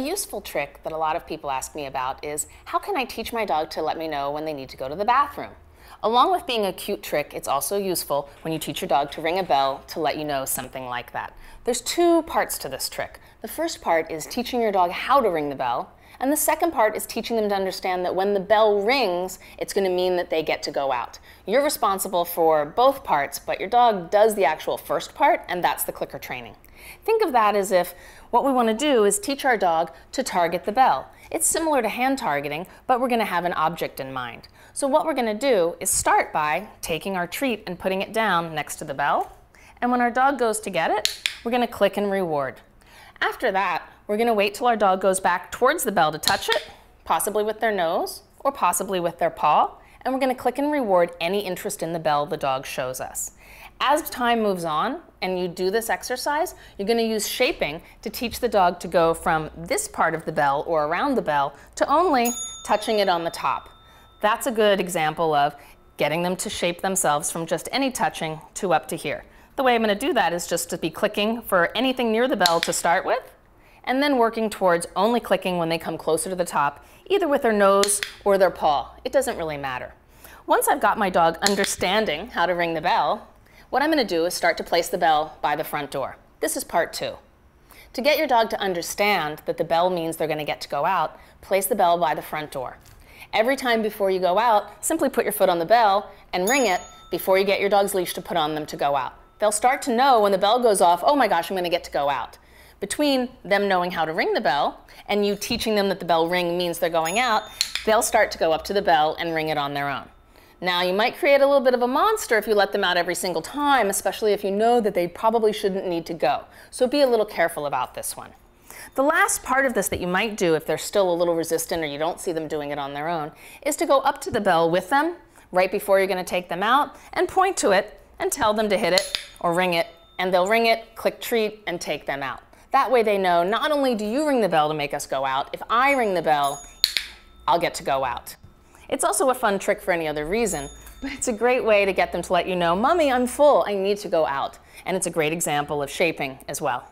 useful trick that a lot of people ask me about is, how can I teach my dog to let me know when they need to go to the bathroom? Along with being a cute trick, it's also useful when you teach your dog to ring a bell to let you know something like that. There's two parts to this trick. The first part is teaching your dog how to ring the bell, and the second part is teaching them to understand that when the bell rings, it's going to mean that they get to go out. You're responsible for both parts, but your dog does the actual first part, and that's the clicker training. Think of that as if what we want to do is teach our dog to target the bell. It's similar to hand targeting, but we're going to have an object in mind. So what we're going to do is start by taking our treat and putting it down next to the bell, and when our dog goes to get it, we're going to click and reward. After that, we're going to wait till our dog goes back towards the bell to touch it, possibly with their nose or possibly with their paw, and we're going to click and reward any interest in the bell the dog shows us. As time moves on and you do this exercise, you're going to use shaping to teach the dog to go from this part of the bell or around the bell to only touching it on the top. That's a good example of getting them to shape themselves from just any touching to up to here. The way I'm going to do that is just to be clicking for anything near the bell to start with, and then working towards only clicking when they come closer to the top, either with their nose or their paw. It doesn't really matter. Once I've got my dog understanding how to ring the bell, what I'm going to do is start to place the bell by the front door. This is part 2. To get your dog to understand that the bell means they're going to get to go out, place the bell by the front door. Every time before you go out, simply put your foot on the bell and ring it before you get your dog's leash to put on them to go out. They'll start to know when the bell goes off, oh my gosh, I'm going to get to go out. Between them knowing how to ring the bell and you teaching them that the bell ring means they're going out, they'll start to go up to the bell and ring it on their own. Now, you might create a little bit of a monster if you let them out every single time, especially if you know that they probably shouldn't need to go. So be a little careful about this one. The last part of this that you might do if they're still a little resistant or you don't see them doing it on their own is to go up to the bell with them right before you're going to take them out and point to it and tell them to hit it or ring it, and they'll ring it, click treat, and take them out. That way they know not only do you ring the bell to make us go out, if I ring the bell, I'll get to go out. It's also a fun trick for any other reason, but it's a great way to get them to let you know, Mommy, I'm full, I need to go out. And it's a great example of shaping as well.